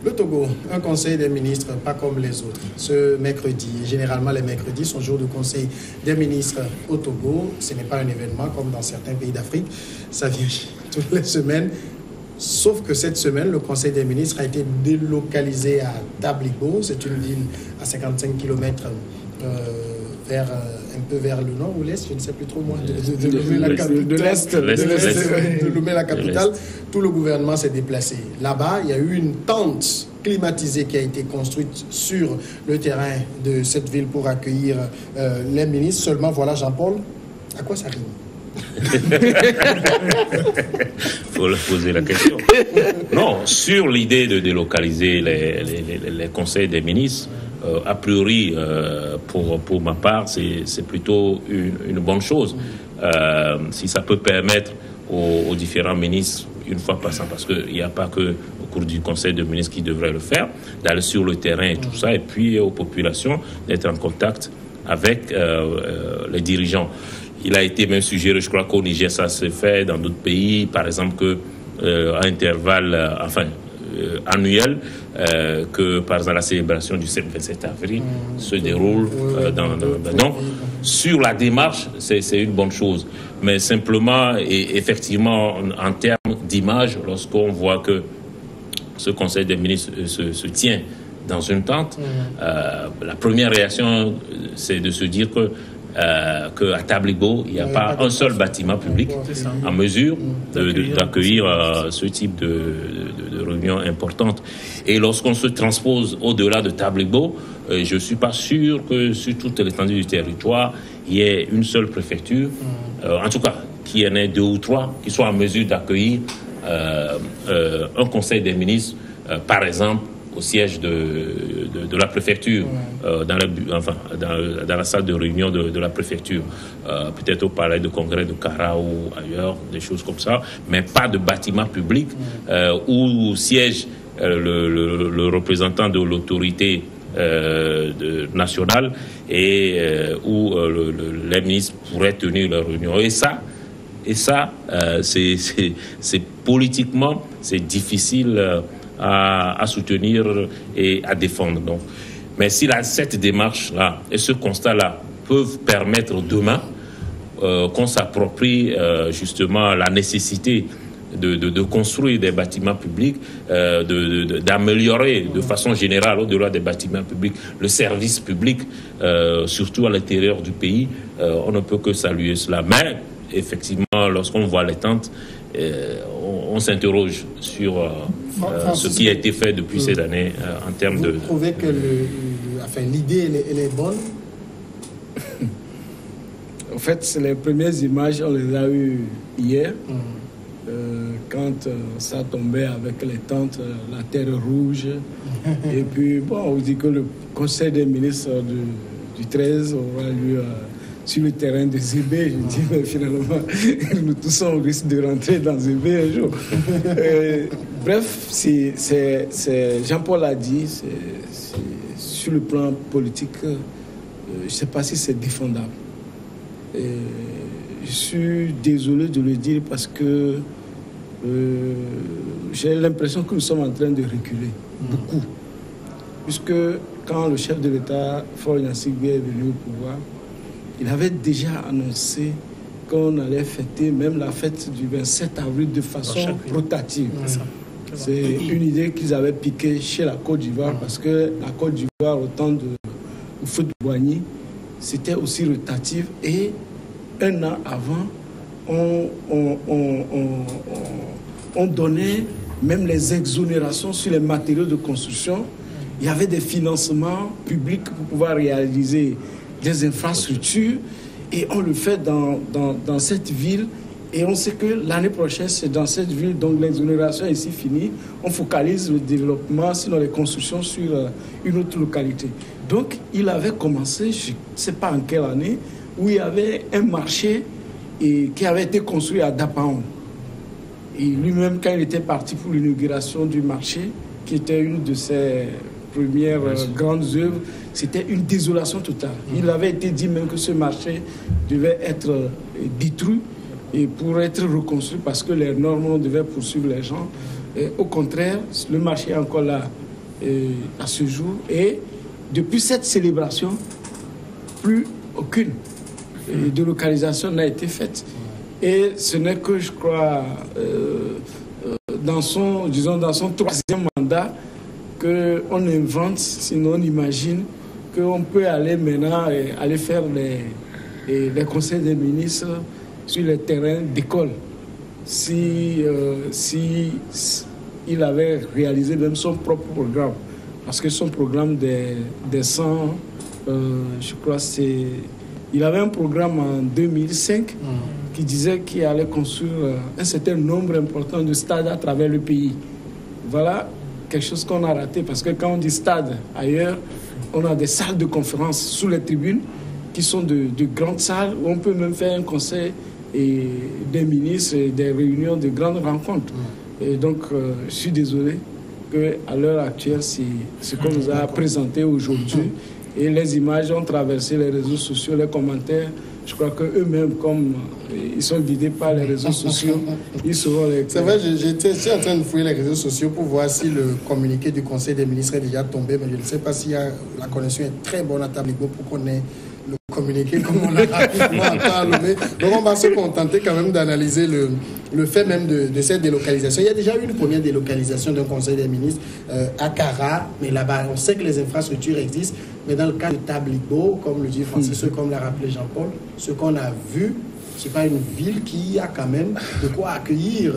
Le Togo, un conseil des ministres pas comme les autres. Ce mercredi, généralement les mercredis sont jour de conseil des ministres au Togo. Ce n'est pas un événement comme dans certains pays d'Afrique. Ça vient toutes les semaines. Sauf que cette semaine, le conseil des ministres a été délocalisé à Tabligo. C'est une ville à 55 km un peu vers le nord ou l'est, je ne sais plus trop moi, de l'est, de Lomé, la capitale. Tout le gouvernement s'est déplacé. Là-bas, il y a eu une tente climatisée qui a été construite sur le terrain de cette ville pour accueillir les ministres. Seulement, voilà, Jean-Paul, à quoi ça rime? Faut leur poser la question. Non, sur l'idée de délocaliser les conseils des ministres, a priori, pour ma part, c'est plutôt une bonne chose. Si ça peut permettre aux différents ministres, une fois passant, parce qu'il n'y a pas que au cours du conseil de ministres qui devrait le faire, d'aller sur le terrain et tout ça, et puis aux populations d'être en contact avec les dirigeants. Il a été même suggéré, je crois qu'au Niger, ça se fait dans d'autres pays, par exemple, à intervalles, annuel, que par exemple la célébration du 27 avril se déroule donc sur la démarche, c'est une bonne chose, mais simplement et effectivement en termes d'image, lorsqu'on voit que ce conseil des ministres se tient dans une tente, la première réaction c'est de se dire qu'à Tabligo, il n'y a pas un seul bâtiment public en mesure d'accueillir ce type de réunion importante. Et lorsqu'on se transpose au-delà de Tabligo, je ne suis pas sûr que sur toute l'étendue du territoire, il y ait une seule préfecture, en tout cas, qu'il y en ait 2 ou 3 qui soient en mesure d'accueillir un conseil des ministres, par exemple, au siège de la préfecture, dans la salle de réunion de la préfecture, peut-être au palais de congrès de Kara ou ailleurs, des choses comme ça, mais pas de bâtiment public où siège le représentant de l'autorité nationale et où les ministres pourraient tenir leur réunion. Et ça, c'est politiquement, c'est difficile à soutenir et à défendre. Donc. Mais si cette démarche-là et ce constat-là peuvent permettre demain qu'on s'approprie justement la nécessité de construire des bâtiments publics, d'améliorer de façon générale, au-delà des bâtiments publics, le service public, surtout à l'intérieur du pays, on ne peut que saluer cela. Mais effectivement, lorsqu'on voit les tentes, on s'interroge sur ce qui a été fait depuis ces années en termes de... Vous trouvez que l'idée, elle est bonne? En fait, les premières images, on les a eues hier, quand ça tombait avec les tentes, la terre rouge. Et puis, on dit que le conseil des ministres du 13 aura lieu sur le terrain de Zébé. Je dis, mais finalement, nous tous on risque de rentrer dans Zébé un jour. Bref, Jean-Paul a dit, sur le plan politique, je ne sais pas si c'est défendable. Je suis désolé de le dire parce que j'ai l'impression que nous sommes en train de reculer beaucoup. Puisque quand le chef de l'État, Faure Gnassingbé, est venu au pouvoir, il avait déjà annoncé qu'on allait fêter même la fête du 27 avril de façon rotative. C'est une idée qu'ils avaient piquée chez la Côte d'Ivoire parce que la Côte d'Ivoire, au temps de Houphouët-Boigny, c'était aussi rotative. Et un an avant, on donnait même les exonérations sur les matériaux de construction. Il y avait des financements publics pour pouvoir réaliser des infrastructures et on le fait dans cette ville et on sait que l'année prochaine c'est dans cette ville, donc l'exonération est ici finie, on focalise le développement, sinon les constructions sur une autre localité. Donc il avait commencé, je ne sais pas en quelle année, où il y avait un marché qui avait été construit à Dapaon. Et lui-même, quand il était parti pour l'inauguration du marché, qui était une de ses premières grandes œuvres, c'était une désolation totale. Il avait été dit même que ce marché devait être détruit et pour être reconstruit parce que les normes devaient poursuivre les gens. Et au contraire, le marché est encore là à ce jour. Et depuis cette célébration, plus aucune délocalisation n'a été faite. Et ce n'est que, je crois, dans son troisième mandat, qu'on invente, sinon on imagine qu'on peut aller maintenant aller faire les conseils des ministres sur les terrains d'école. Si il avait réalisé même son propre programme. Parce que son programme des 100, je crois, il avait un programme en 2005 qui disait qu'il allait construire un certain nombre important de stades à travers le pays. Voilà quelque chose qu'on a raté, parce que quand on dit stade ailleurs, on a des salles de conférence sous les tribunes qui sont de grandes salles où on peut même faire un conseil et des ministres et des réunions de grandes rencontres. Et donc, je suis désolé qu'à l'heure actuelle, c'est ce qu'on nous a présenté aujourd'hui. Et les images ont traversé les réseaux sociaux, les commentaires. Je crois qu'eux-mêmes, comme ils sont guidés par les réseaux sociaux, ils seront les... C'est vrai, j'étais en train de fouiller les réseaux sociaux pour voir si le communiqué du Conseil des ministres est déjà tombé, mais je ne sais pas si la connexion est très bonne à Tabligo pour qu'on ait le communiqué comme on l'a rapidement entamé. Donc on va se contenter quand même d'analyser le fait même de cette délocalisation. Il y a déjà eu une première délocalisation d'un Conseil des ministres à Kara, mais là-bas, on sait que les infrastructures existent, mais dans le cas de Tabligo, comme le dit Francis, comme l'a rappelé Jean-Paul, ce qu'on a vu, ce n'est pas une ville qui a quand même de quoi accueillir.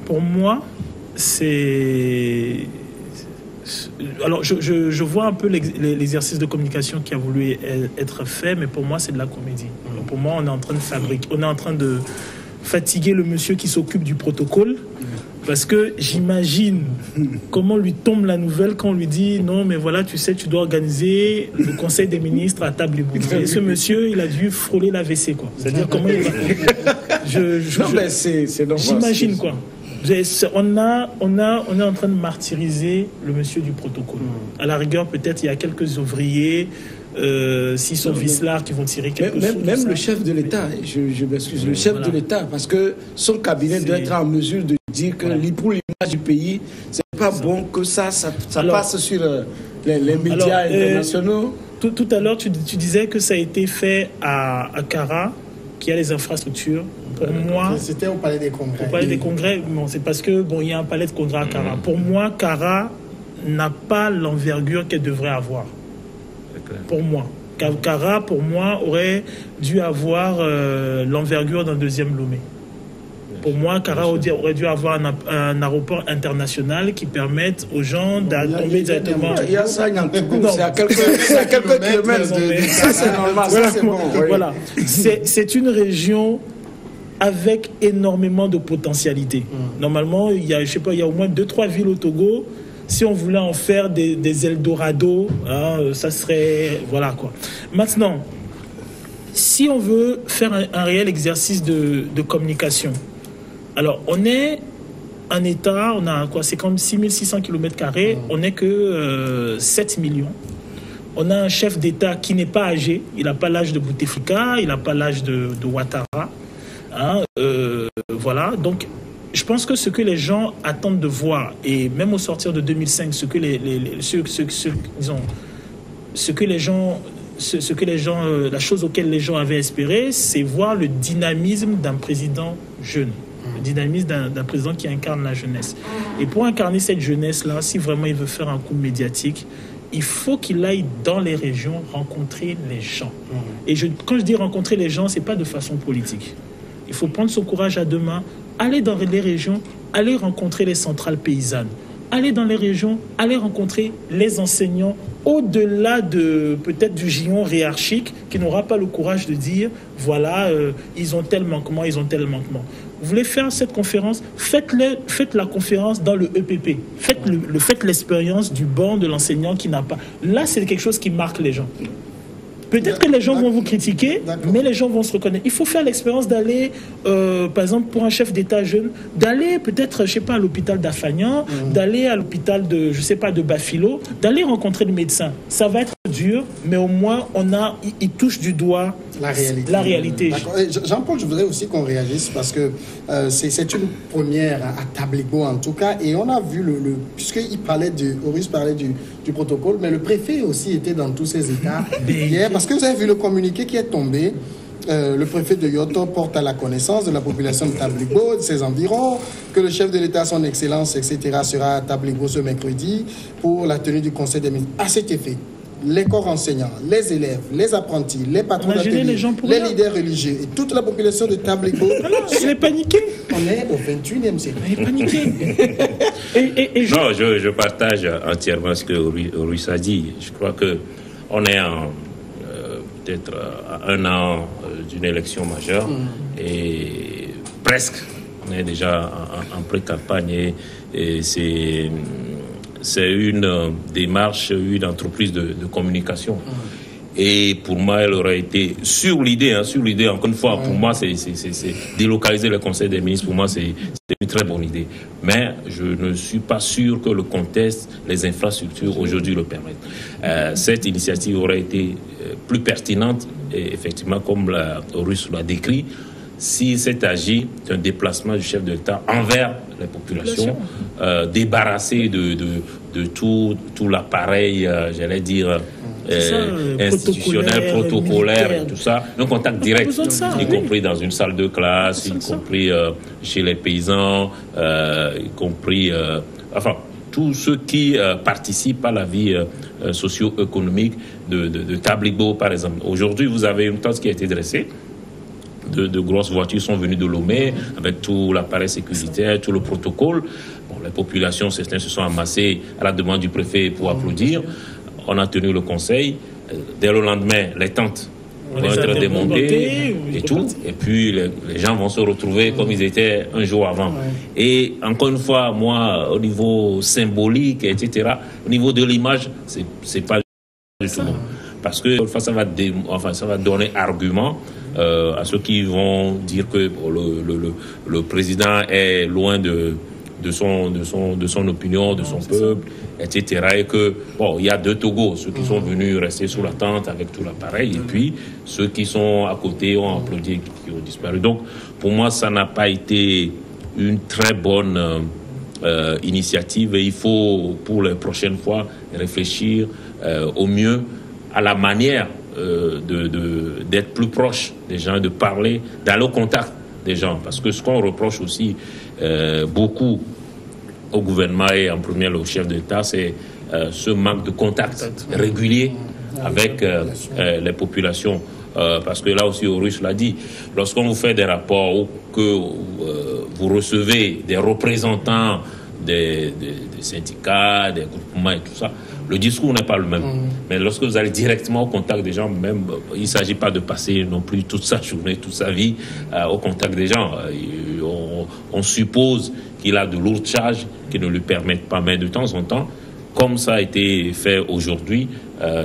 Pour moi, c'est... Alors, je vois un peu l'exercice de communication qui a voulu être fait, mais pour moi, c'est de la comédie. Alors, pour moi, on est en train de fatiguer le monsieur qui s'occupe du protocole, parce que j'imagine comment lui tombe la nouvelle quand on lui dit non, mais voilà, tu sais, tu dois organiser le Conseil des ministres à Tabligo. Et ce monsieur, il a dû frôler la WC, quoi. C'est-à-dire comment il va... J'imagine, quoi. On est en train de martyriser le monsieur du protocole. À la rigueur, peut-être il y a quelques ouvriers, s'ils sont vicelards, qui vont tirer quelque chose. Même le chef de l'État, je m'excuse, le chef de l'État, parce que son cabinet doit être en mesure de dire que pour l'image du pays, c'est pas bon que ça passe sur les médias internationaux. Tout à l'heure, tu disais que ça a été fait à Kara, qui a les infrastructures. Pour moi, c'était au Palais des Congrès. Au Palais des Congrès, bon, c'est parce que il y a un palais de congrès à Kara. Pour moi, Kara n'a pas l'envergure qu'elle devrait avoir. Pour moi, Kara, pour moi, aurait dû avoir l'envergure d'un deuxième Lomé. Pour moi, Kara aurait dû avoir un aéroport international qui permette aux gens d'attomber directement. Il y a ça, c'est à quelques kilomètres. Ça, c'est normal. Ça, c'est bon. Voilà. C'est une région avec énormément de potentialité. Normalement, il y a au moins 2-3 villes au Togo. Si on voulait en faire des Eldorado, ça serait... Voilà, quoi. Maintenant, si on veut faire un réel exercice de communication, alors, on est un État, on a quoi? C'est comme 6600 km², on n'est que 7 millions. On a un chef d'État qui n'est pas âgé, il n'a pas l'âge de Bouteflika, il n'a pas l'âge de Ouattara. Voilà, donc je pense que ce que les gens attendent de voir, et même au sortir de 2005, la chose auquel les gens avaient espéré, c'est voir le dynamisme d'un président jeune. Le dynamisme d'un président qui incarne la jeunesse. Et pour incarner cette jeunesse-là, si vraiment il veut faire un coup médiatique, il faut qu'il aille dans les régions rencontrer les gens. Et quand je dis rencontrer les gens, ce n'est pas de façon politique. Il faut prendre son courage à deux mains, aller dans les régions, aller rencontrer les centrales paysannes, aller dans les régions, aller rencontrer les enseignants, au-delà de peut-être du giron hiérarchique qui n'aura pas le courage de dire voilà, ils ont tel manquement, ils ont tel manquement. Vous voulez faire cette conférence, faites la conférence dans le EPP. Faites l'expérience du banc de l'enseignant qui n'a pas. Là, c'est quelque chose qui marque les gens. Peut-être que les gens vont vous critiquer, mais les gens vont se reconnaître. Il faut faire l'expérience d'aller, par exemple, pour un chef d'État jeune, d'aller peut-être, je sais pas, à l'hôpital d'Afagnan, d'aller à l'hôpital de, je sais pas, de Bafilo, d'aller rencontrer le médecin. Ça va être dur, mais au moins il touche du doigt la réalité. Jean-Paul, je voudrais aussi qu'on réagisse parce que c'est une première à Tabligo en tout cas, et on a vu puisqu'il parlait Horus parlait du protocole, mais le préfet aussi était dans tous ces états hier, parce que vous avez vu le communiqué qui est tombé. Le préfet de Yoto porte à la connaissance de la population de Tabligo, de ses environs, que le chef de l'État, son Excellence, etc., sera à Tabligo ce mercredi pour la tenue du Conseil des ministres. À cet effet, les corps enseignants, les élèves, les apprentis, les patrons d'atelier, les leaders religieux et toute la population de Tabligo. Il est paniqué. On est au 21e siècle. Il est paniqué. Non, je partage entièrement ce que Horus a dit. Je crois qu'on est peut-être à un an d'une élection majeure et presque on est déjà en pré-campagne et c'est une démarche, une entreprise de communication. Et pour moi, elle aurait été sur l'idée, encore une fois, pour moi, c'est délocaliser le Conseil des ministres, pour moi, c'est une très bonne idée. Mais je ne suis pas sûr que le contexte, les infrastructures aujourd'hui le permettent. Cette initiative aurait été plus pertinente, et effectivement, comme Horus l'a décrit, si c'est agi d'un déplacement du chef de l'État envers les populations, débarrassé de tout l'appareil, j'allais dire, institutionnel, protocolaire et tout ça, un contact direct, y compris dans une salle de classe, y compris chez les paysans, y compris, enfin, tous ceux qui participent à la vie socio-économique de Tabligo, par exemple. Aujourd'hui, vous avez une tente qui a été dressée. De grosses voitures sont venues de Lomé avec tout l'appareil sécuritaire, tout le protocole. Bon, les populations, certains se sont amassés à la demande du préfet pour applaudir. On a tenu le conseil. Dès le lendemain, les tentes vont être démontées et tout. Et puis, les gens vont se retrouver comme ils étaient un jour avant. Et encore une fois, moi, au niveau symbolique, etc., au niveau de l'image, c'est pas du tout bon. Parce que ça va donner argument à ceux qui vont dire que le président est loin de son opinion, de son peuple, etc. Et que, bon, il y a deux Togo, ceux qui sont venus rester sous la tente avec tout l'appareil, et puis ceux qui sont à côté ont applaudi, qui ont disparu. Donc, pour moi, ça n'a pas été une très bonne initiative, et il faut, pour les prochaines fois, réfléchir au mieux à la manière d'être plus proche des gens, de parler, d'aller au contact des gens. Parce que ce qu'on reproche aussi beaucoup au gouvernement et en premier au chef d'État, c'est ce manque de contact régulier avec les populations. Parce que là aussi, Horus l'a dit, lorsqu'on vous fait des rapports ou que vous recevez des représentants des syndicats, des groupements et tout ça, le discours n'est pas le même. Mais lorsque vous allez directement au contact des gens, même, il ne s'agit pas de passer non plus toute sa journée, toute sa vie au contact des gens. On suppose qu'il a de lourdes charges qui ne lui permettent pas, mais de temps en temps, comme ça a été fait aujourd'hui,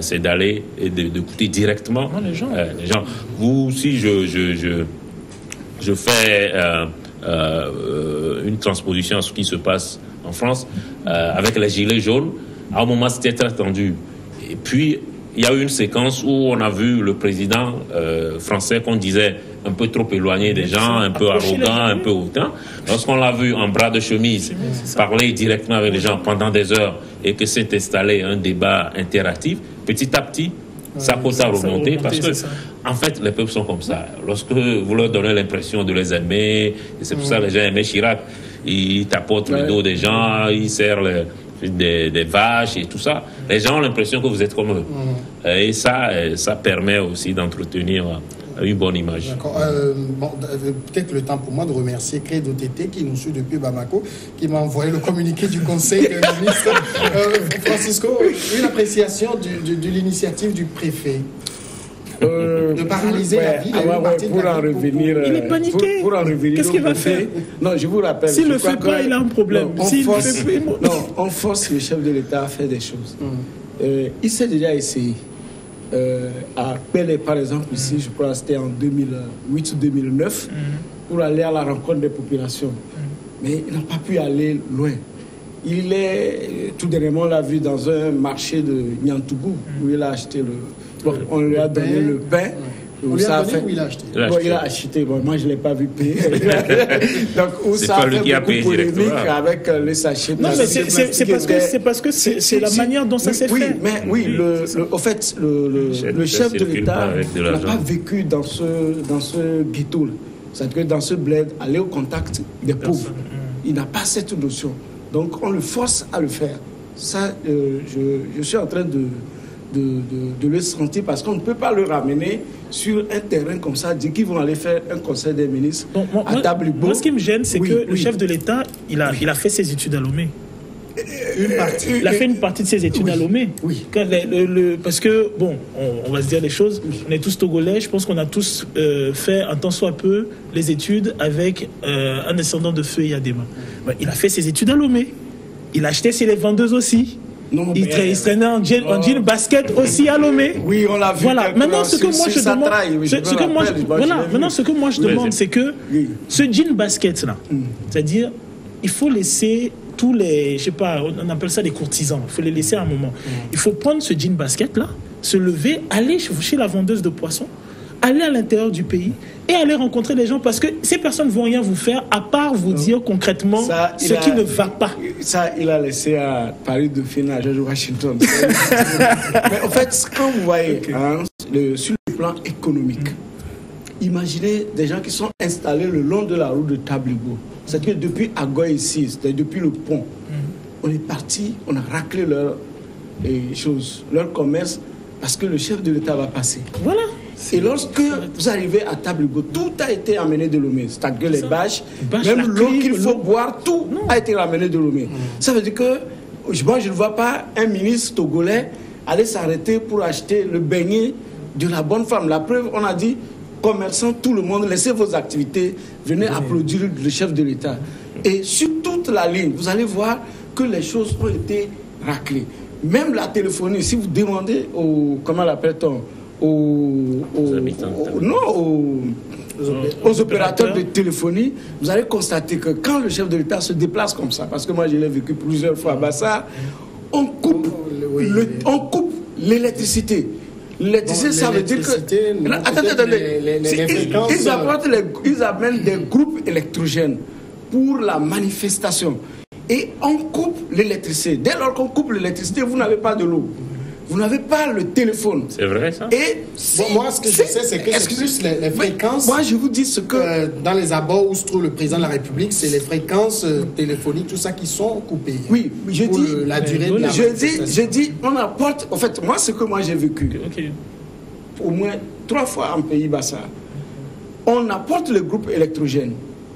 c'est d'aller et d'écouter directement les gens. Vous, si je fais une transposition à ce qui se passe en France, avec les gilets jaunes, à un moment, c'était très tendu. Et puis, il y a eu une séquence où on a vu le président français qu'on disait un peu trop éloigné des gens, un peu arrogant, un peu hautain. Lorsqu'on l'a vu en bras de chemise parler directement avec les gens pendant des heures et que s'est installé un débat interactif, petit à petit, ça peut remonter parce que, en fait, les peuples sont comme ça. Lorsque vous leur donnez l'impression de les aimer, et c'est pour ça que les gens aimaient Chirac, ils tapotent le dos des gens, ils serrent des vaches et tout ça. Les gens ont l'impression que vous êtes comme eux. Et ça permet aussi d'entretenir une bonne image. D'accord. Peut-être le temps pour moi de remercier Credo Tété qui nous suit depuis Bamako, qui m'a envoyé le communiqué du Conseil des ministres. Francisco, une appréciation de l'initiative du préfet de paralyser la ville. Pour en revenir, il est paniqué. Pour en revenir, qu'est-ce qu'il va faire? Non, je vous rappelle. S'il ne le fait pas, il a un problème. On force le chef de l'État à faire des choses. Il s'est déjà essayé. À Pelé, par exemple, ici, je crois que c'était en 2008 ou 2009, pour aller à la rencontre des populations. Mais il n'a pas pu aller loin. Il est, tout dernièrement, on l'a vu dans un marché de Niantougou, où il a acheté Bon, on lui a donné le pain. On lui a donné ou il a acheté? Il a acheté. Bon, moi, je ne l'ai pas vu payer. Donc, où ça a fait beaucoup polémique avec les sachets. Non, mais c'est parce que c'est la manière dont ça s'est fait. Mais oui, au fait, le chef de l'État n'a pas vécu dans ce ghetto-là. C'est-à-dire que dans ce bled, aller au contact des pauvres. Il n'a pas cette notion. Donc, on le force à le faire. Ça, je suis en train de le sentir parce qu'on ne peut pas le ramener sur un terrain comme ça, dire qu'ils vont aller faire un conseil des ministres à Tablibo. Moi, ce qui me gêne, c'est que le chef de l'État, il a fait ses études à Lomé. Il a fait une partie de ses études à Lomé. Oui. Parce que, bon, on va se dire les choses, on est tous togolais, je pense qu'on a tous fait un tant soit peu les études avec un descendant de Feu et Adema. Il a fait ses études à Lomé. Il a acheté chez les vendeuses aussi. Non, il traînait en jean basket aussi à Lomé. Oui, on l'a vu. Voilà. Maintenant, ce que moi je demande, maintenant ce que moi je demande, c'est que ce jean basket là, c'est-à-dire, il faut laisser tous les, je sais pas, on appelle ça des courtisans. Il faut les laisser à un moment. Il faut prendre ce jean basket là, se lever, aller chez la vendeuse de poissons, aller à l'intérieur du pays et aller rencontrer les gens, parce que ces personnes ne vont rien vous faire à part vous dire concrètement ce qui ne va pas. Ça, il a laissé à Paris Dauphine, à George Washington. Mais en fait, quand vous voyez sur le plan économique, imaginez des gens qui sont installés le long de la route de Tablibo. C'est-à-dire que depuis Agoy ici, c'est-à-dire depuis le pont, on est parti, on a raclé leur commerce, parce que le chef de l'État va passer. Voilà. Et lorsque vous arrivez à Tablibo, tout a été amené de Lomé. C'est-à-dire que les bâches, même l'eau qu'il faut boire, tout a été ramené de Lomé. Ça veut dire que moi, je ne vois pas un ministre togolais aller s'arrêter pour acheter le beignet de la bonne femme. La preuve, on a dit, commerçants, tout le monde, laissez vos activités, venez applaudir le chef de l'État. Et sur toute la ligne, vous allez voir que les choses ont été raclées. Même la téléphonie, si vous demandez comment l'appelle-t-on, aux opérateurs de téléphonie, vous allez constater que quand le chef de l'État se déplace comme ça, parce que moi je l'ai vécu plusieurs fois à Bassa, on coupe l'électricité. L'électricité, ça veut dire que... Attendez. Ils amènent des groupes électrogènes pour la manifestation. Et on coupe l'électricité. Dès lors qu'on coupe l'électricité, vous n'avez pas de l'eau. Vous n'avez pas le téléphone. C'est vrai, ça? Et moi, ce que je sais, c'est que c'est plus les fréquences. Moi, je vous dis ce que... dans les abords où se trouve le président de la République, c'est les fréquences téléphoniques, tout ça qui sont coupées. Oui, je dis... La durée de la je dis, on apporte... En fait, moi, ce que moi j'ai vécu, au moins 3 fois en pays Bassa, on apporte le groupe électrogène,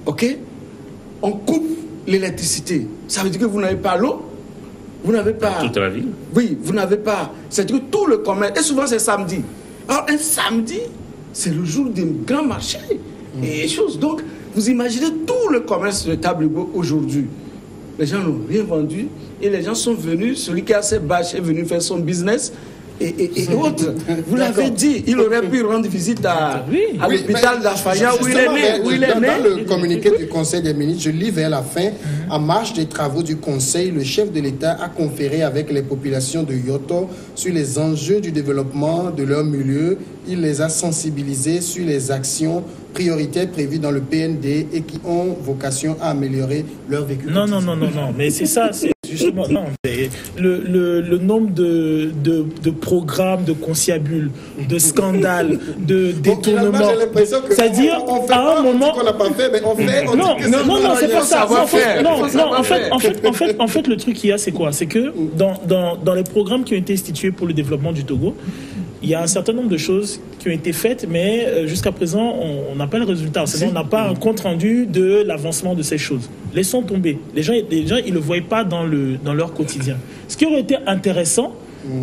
ok? On coupe l'électricité. Ça veut dire que vous n'avez pas l'eau. Vous n'avez pas... Toute la ville. Oui, vous n'avez pas... C'est-à-dire que tout le commerce... Et souvent, c'est samedi. Alors, un samedi, c'est le jour d'un grand marché. Et choses. Donc, vous imaginez tout le commerce de Tablibo aujourd'hui. Les gens n'ont rien vendu. Et les gens sont venus. Celui qui a ses bâches est venu faire son business. Et autres. Vous l'avez dit, il aurait pu rendre visite à l'hôpital d'Afaya où il est né. Dans le communiqué du Conseil des ministres, je lis vers la fin, en marge des travaux du Conseil, le chef de l'État a conféré avec les populations de Yoto sur les enjeux du développement de leur milieu. Il les a sensibilisés sur les actions prioritaires prévues dans le PND et qui ont vocation à améliorer leur vécu. Non, mais c'est ça, c'est justement, non, le nombre de programmes, de conciliabules, de scandales, de détournements. J'ai l'impression que c'est-à-dire, à un moment, qu'on n'a pas fait, mais on fait. Non, c'est pas ça. En fait, le truc qu'il y a, c'est quoi? C'est que dans les programmes qui ont été institués pour le développement du Togo, il y a un certain nombre de choses qui ont été faites, mais jusqu'à présent, on n'a pas le résultat. C'est-à-dire, on n'a pas un compte-rendu de l'avancement de ces choses. Laissons tomber. Les gens ils ne le voient pas dans leur quotidien. Ce qui aurait été intéressant,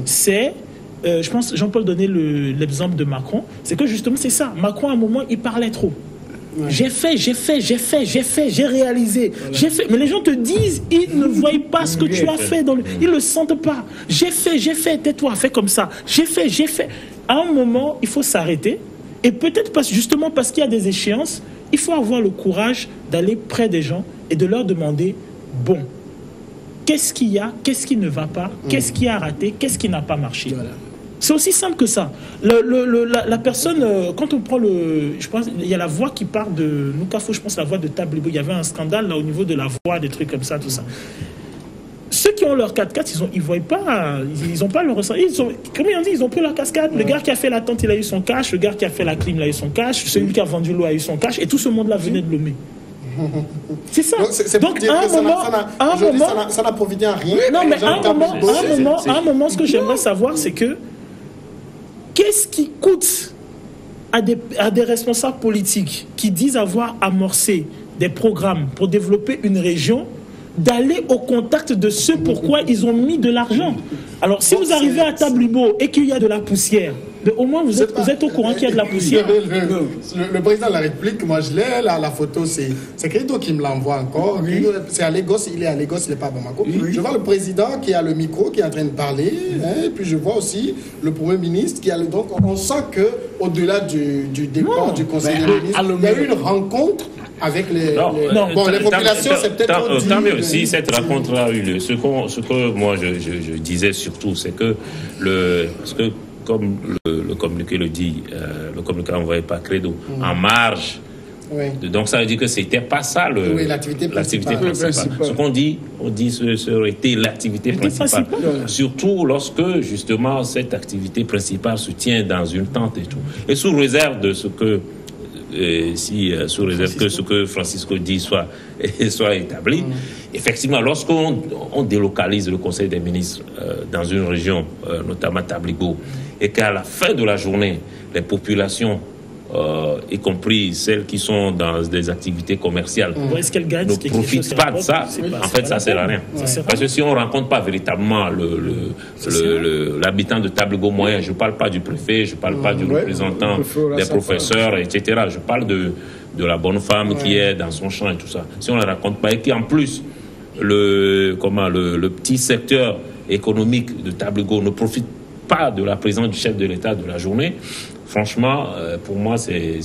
c'est... je pense, Jean-Paul donnait l'exemple de Macron, c'est que justement, c'est ça. Macron, à un moment, il parlait trop. Ouais. J'ai réalisé, voilà. Mais les gens te disent, ils ne voient pas ce que tu as fait, ils ne le sentent pas. J'ai fait, tais-toi, fais comme ça. J'ai fait. À un moment, il faut s'arrêter. Et peut-être justement parce qu'il y a des échéances, il faut avoir le courage d'aller près des gens et de leur demander, bon, qu'est-ce qu'il y a, qu'est-ce qui ne va pas, qu'est-ce qui a raté, qu'est-ce qui n'a pas marché. Voilà. C'est aussi simple que ça. La personne, quand on prend je pense, il y a la voix qui part de Noukafou, je pense la voix de Tablibo. Il y avait un scandale là au niveau de la voix, des trucs comme ça, tout ça. Ceux qui ont leur 4x4, ils voient pas, ils ont pas le ressenti. Comme on dit, ils ont pris leur cascade. Le gars qui a fait la tente, il a eu son cash. Le gars qui a fait la clim, il a eu son cash. Celui qui a vendu l'eau a eu son cash. Et tout ce monde-là venait de Lomé. C'est ça. Donc, à un moment, ça n'a profité à rien. Non, mais à un moment, ce que j'aimerais savoir, c'est que qu'est-ce qui coûte à des responsables politiques qui disent avoir amorcé des programmes pour développer une région d'aller au contact de ceux pourquoi ils ont mis de l'argent. Alors, si vous arrivez à Tablibo et qu'il y a de la poussière, au moins vous êtes au courant qu'il y a de la poussière. Le président de la République, moi je l'ai, la photo, c'est Credo qui me l'envoie encore. C'est à Lagos, il est à Lagos, il n'est pas à Bamako. Je vois le président qui a le micro, qui est en train de parler, et puis je vois aussi le Premier ministre qui a le... Donc on sent qu'au-delà du départ du Conseil des ministres, il y a eu une rencontre avec les populations, c'est peut-être... Tant mieux, si cette rencontre a eu lieu. Ce que moi je disais surtout, c'est que parce que comme le communiqué le dit, le communiqué envoyé par Credo, en marge. Oui. Donc ça veut dire que c'était pas ça l'activité principale. Ce qu'on dit, ça aurait été l'activité principale. Surtout lorsque justement cette activité principale se tient dans une tente et tout. Et sous réserve de ce que sous réserve que ce que Francisco dit soit établi. Effectivement, lorsqu'on délocalise le Conseil des ministres dans une région, notamment Tablibo, et qu'à la fin de la journée, les populations, y compris celles qui sont dans des activités commerciales, ne profitent pas de ça, en fait, ça ne sert à rien. Parce que si on ne rencontre pas véritablement l'habitant de Tablibo moyen, je ne parle pas du préfet, je ne parle pas du représentant des professeurs, etc. Je parle de la bonne femme qui est dans son champ et tout ça. Si on ne la raconte pas et qu'en plus, le petit secteur économique de Tablibo ne profite pas de la présence du chef de l'État de la journée, franchement, pour moi, c'est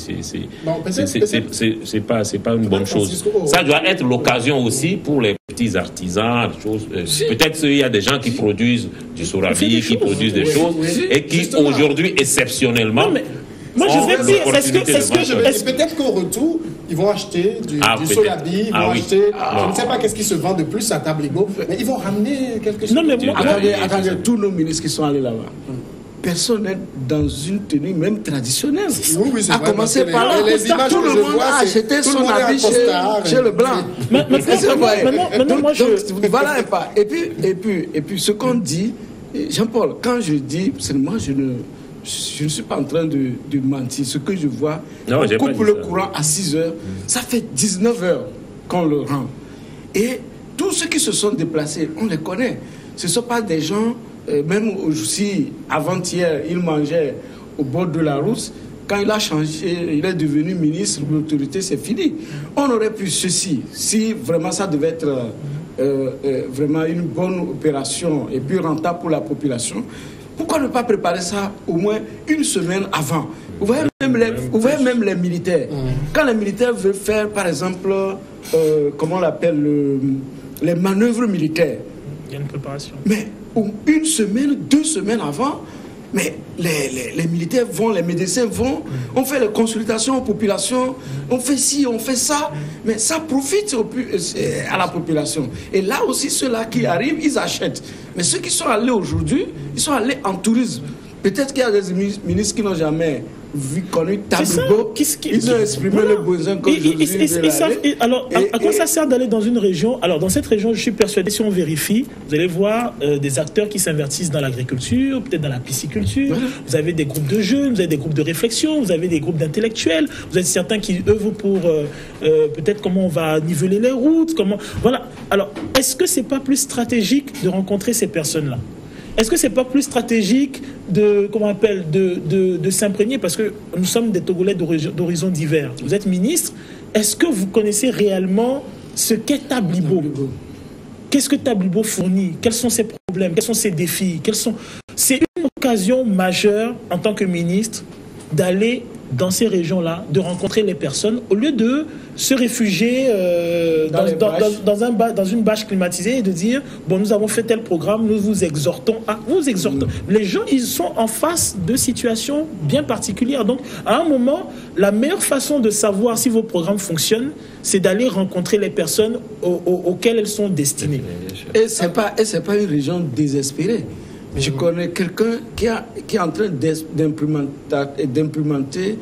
pas une bonne chose. Ça doit être l'occasion aussi pour les petits artisans, peut-être qu'il y a des gens qui produisent du sorabi, qui produisent des choses, et qui aujourd'hui, exceptionnellement, moi, je vais dire, peut-être qu'au retour, ils vont acheter du sorabi, ils vont acheter, je ne sais pas qu'est-ce qui se vend de plus à Tablibo, mais ils vont ramener quelque chose. Non, mais attendez, tous nos ministres qui sont allés là-bas, personne n'est dans une tenue même traditionnelle. Oui, c'est vrai. À commencer par là, tout le monde a acheté son habit chez le blanc. Maintenant, moi, voilà un pas. Et puis, ce qu'on dit, Jean-Paul, quand je dis, moi, je ne suis pas en train de mentir. Ce que je vois, on coupe le courant à 6 heures, ça fait 19 heures qu'on le rend. Et tous ceux qui se sont déplacés, on les connaît. Ce ne sont pas des gens, même aussi avant-hier, il mangeait au bord de la route. Quand il a changé, il est devenu ministre, l'autorité, c'est fini. On aurait pu ceci, si vraiment ça devait être vraiment une bonne opération et puis rentable pour la population. Pourquoi ne pas préparer ça au moins une semaine avant? Vous voyez même les militaires. Quand les militaires veulent faire, par exemple, comment on l'appelle, les manœuvres militaires. Il y a une préparation. Mais une semaine, 2 semaines avant, mais les militaires vont, les médecins vont, on fait les consultations aux populations, on fait ci, on fait ça, mais ça profite à la population. Et là aussi, ceux-là qui arrivent, ils achètent. Mais ceux qui sont allés aujourd'hui, ils sont allés en tourisme. Peut-être qu'il y a des ministres qui n'ont jamais connu Tablibo, ils ont exprimé le besoin comme alors, à quoi ça sert d'aller dans une région? Alors, dans cette région, je suis persuadé, si on vérifie, vous allez voir des acteurs qui s'investissent dans l'agriculture, peut-être dans la pisciculture. Vous avez des groupes de jeunes, vous avez des groupes de réflexion, vous avez des groupes d'intellectuels, vous avez certains qui œuvrent pour peut-être comment on va niveler les routes, voilà. Alors, est-ce que c'est pas plus stratégique de rencontrer ces personnes-là? Est-ce que c'est pas plus stratégique de s'imprégner, parce que nous sommes des Togolais d'horizons divers. Vous êtes ministre. Est-ce que vous connaissez réellement ce qu'est Tablibo? Qu'est-ce que Tablibo fournit? Quels sont ses problèmes? Quels sont ses défis? C'est une occasion majeure en tant que ministre d'aller dans ces régions-là, de rencontrer les personnes, au lieu de se réfugier dans une bâche climatisée et de dire, bon, nous avons fait tel programme, nous vous exhortons à... Les gens, ils sont en face de situations bien particulières. Donc, à un moment, la meilleure façon de savoir si vos programmes fonctionnent, c'est d'aller rencontrer les personnes auxquelles elles sont destinées. Et c'est pas une région désespérée. Je connais quelqu'un qui est en train d'implémenter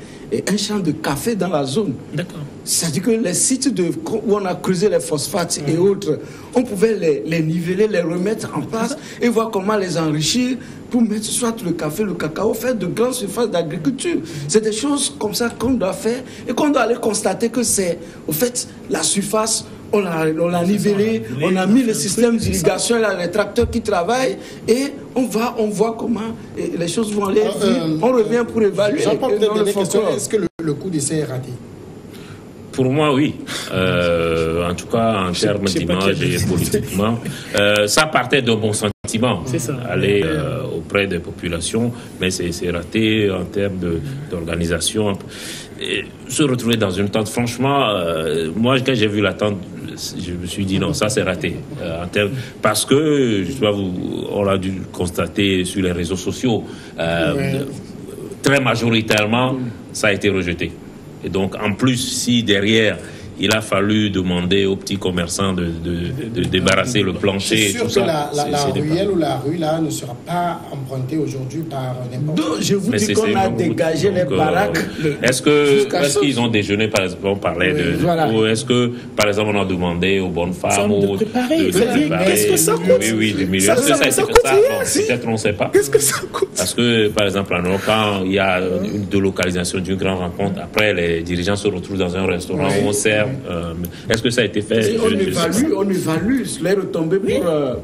un champ de café dans la zone. D'accord. C'est-à-dire que les sites où on a creusé les phosphates et autres, on pouvait les niveler, les remettre en place et voir comment les enrichir pour mettre soit le café, le cacao, faire de grandes surfaces d'agriculture. C'est des choses comme ça qu'on doit faire et qu'on doit aller constater que c'est, au fait, la surface. On l'a nivelé, on a mis le système d'irrigation, les tracteurs qui travaillent et on voit comment les choses vont aller. On revient pour évaluer. Jean-Paul, est-ce que le coup d'essai est raté? Pour moi, oui. En tout cas, en termes d'image et politiquement, ça partait d'un bon sentiment. C'est ça. Aller auprès des populations, mais c'est raté en termes d'organisation. Et se retrouver dans une tente, franchement, moi, quand j'ai vu la tente, je me suis dit non, ça c'est raté. Parce que, on l'a dû constater sur les réseaux sociaux, très majoritairement, ça a été rejeté. Et donc, en plus, si derrière, il a fallu demander aux petits commerçants de débarrasser le plancher. C'est sûr que la ruelle ou la rue là ne sera pas empruntée aujourd'hui par n'importe qui. Donc, je vous dis qu'on a dégagé les baraques. Est-ce qu'ils ont déjeuné, par exemple, on parlait ou est-ce que, par exemple, on a demandé aux bonnes femmes de préparer. Qu'est-ce que ça coûte? Oui, des millions. Est-ce que ça a été fait ça? Peut-être on ne sait pas. Qu'est-ce que ça coûte? Parce que, par exemple, quand il y a une délocalisation d'une grande rencontre, après, les dirigeants se retrouvent dans un restaurant où on sert. Est-ce que ça a été fait? On évalue les retombées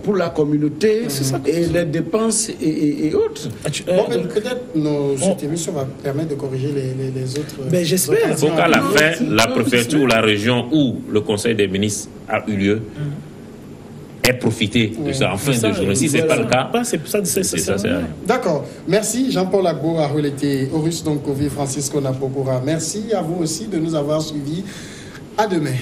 pour la communauté et les dépenses et autres. Peut-être cette émission va permettre de corriger les autres. Ben, j'espère. Il faut qu'à la fin, la préfecture ou la région où le Conseil des ministres a eu lieu ait profité de ça en fin de journée. Si ce n'est pas le cas, c'est ça. D'accord. Merci Jean-Paul Agbo, Arwelete, Horus Donkovi, Francisco Napokora. Merci à vous aussi de nous avoir suivis. À demain.